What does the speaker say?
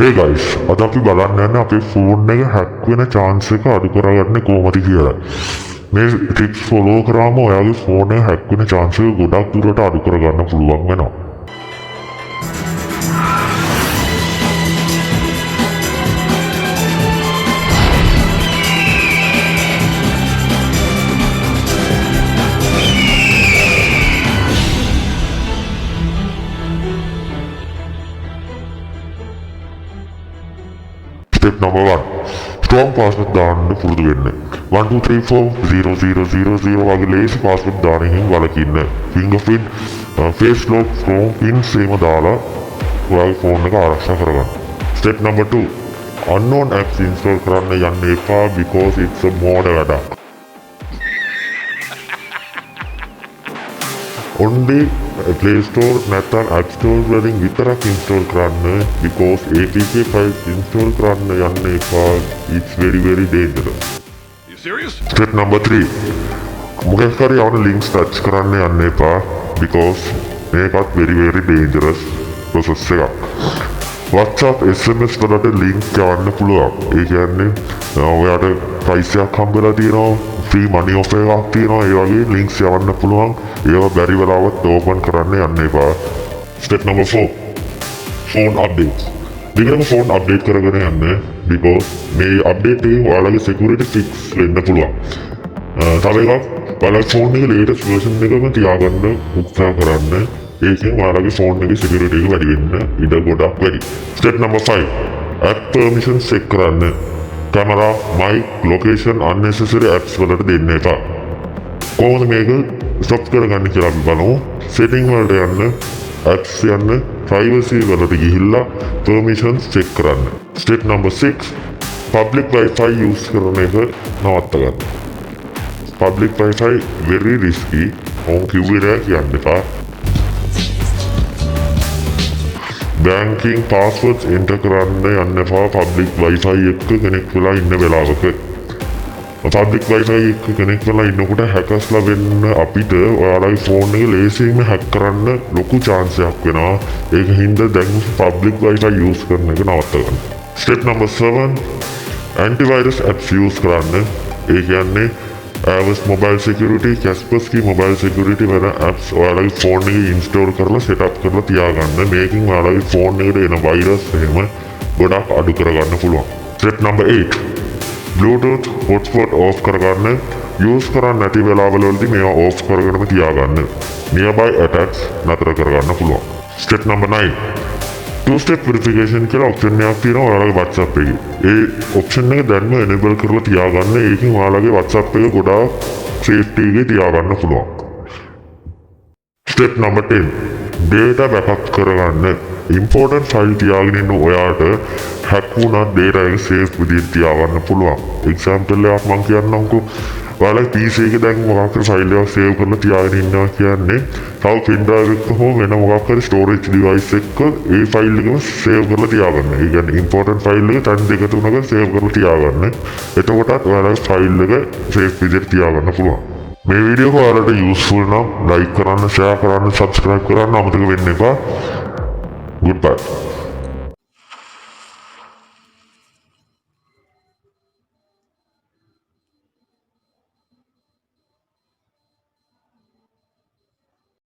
Hey guys, අද අපි බලන්න යන්නේ අපේ ෆෝන් එක හැක් වෙන chance එක අඩු කරගන්නේ කොහොමද කියලා. මේ ටිප්ස් ෆලෝ කරාම ඔයාගේ ෆෝන් එක හැක් වෙන chance එක ගොඩක් දුරට අඩු කරගන්න පුළුවන් වෙනවා. Step number 1. Strong password දාන්න පුරුදු වෙන්න. 1 2 3 4 0 0 0 0 වගේ ලේසි password දාන එකෙන් වළකින්න. fingerprint, face lock, phone pin සේම දාලා ඔයාගේ ෆෝන් එක ආරක්ෂා කරගන්න. Step number 2. unknown apps install කරන්න යන්න එපා because it's a mod වැඩක්. Only Play Store නැත්නම් App Store වලින් විතරක් install කරන්න because APK files install කරන්න යන්න එපා. It's very dangerous. You serious? Step number 3. මොකක් හරි යවන links touch කරන්න යන්න එපා because මේකත් very dangerous process එකක්. WhatsApp SMS වලට link යවන්න පුළුවන්. ඒ කියන්නේ ඔයාට price එකක් හම්බෙලා තියෙනවා, free money offer එකක් තියෙනවා, ඒ වගේ links යවන්න පුළුවන්. ඒවා බැරි වෙලාවත් open කරන්න යන්න එපා. Step number 4. Phone updates. දිගටම phone update කරගෙන යන්න because මේ update එකෙන් ඔයාලගේ security fix වෙන්න පුළුවන්. තව එකක් ඔයාලගේ phone එකේ latest version එකම තියාගන්න උත්සාහ කරන්න. ඒකෙන් ඔයාලගේ phone එකේ security එක වැඩි වෙන්න ඉඩ ගොඩක් වැඩි. Step number 5. App permissions check කරන්න. Camera, mic, location, unnecessary apps වලට දෙන්න එපා. කොහොමද මේක stop කරගන්න කියලා අපි බලමු. setting වලට යන්න, apps යන්න, privacy වලට ගිහිල්ලා permissions check කරන්න. Step number 6. public wifi use කරන එක නවත්ත ගන්න. public wifi very risky. ඕන් කිව්වේ නෑ කියන්න එපා. banking passwords enter කරන්න යන්න එපා public wifi එක කනෙක්ට් වෙලා ඉන්න වෙලාවක. public wifi එක කනෙක්ට් වෙලා ඉන්නකොට හැකර්ස්ලා වෙන්න අපිට ඔයාලගේ ෆෝන් එක ලේසියෙන්ම හැක් කරන්න ලොකු chance එකක් වෙනවා. ඒක හින්දා දැන් public wifi use කරන එක නවත්ත ගන්න. Step number 7. antivirus apps use කරන්න. ඒ කියන්නේ iOS mobile security, Kaspersky mobile security වෙන apps ඔයාලගේ ෆෝන් එකේ install කරලා setup කරලා තියාගන්න. මේකෙන් ඔයාලගේ ෆෝන් එකට එන virus එහෙම ගොඩක් අඩු කරගන්න පුළුවන්. Step number 8. Bluetooth hotspot off කරගන්න. use කරන්න නැති වෙලාවල වලදී මේවා off කරගෙනම තියාගන්න. nearby attacks නතර කරගන්න පුළුවන්. Step number 9. two-step verification කියලා option එකක් තියෙනවා ඔයාලගේ WhatsApp එකේ. ඒ option එක දැන්ම enable කරලා තියාගන්න. ඒකෙන් ඔයාලගේ WhatsApp එක ගොඩාක් safety එකේ තියාගන්න පුළුවන්. Step number 10. data backup කරගන්න. important file තියාගෙන ඉන්න ඔයාට hack වුණා data එක safe විදිහට තියාගන්න පුළුවන්. example එකක් මම කියන්නම්කෝ. ඔයාලගේ PC එකේ දැන් මොකක් හරි file එකක් save කරලා තියාගෙන ඉන්නවා කියන්නේ තව pen drive එකක හෝ වෙන මොකක් හරි storage device එකක ඒ file එකම save කරලා තියාගන්න. ඒ කියන්නේ important file එක තැන් දෙක තුනක save කරලා තියාගන්න. එතකොටත් ඔයාලගේ file එක safe විදිහට තියාගන්න පුළුවන්. මේ වීඩියෝ එක ඔයාලට useful නම් like කරන්න, share කරන්න, subscribe කරන්න අමතක වෙන්න එපා. Goodbye.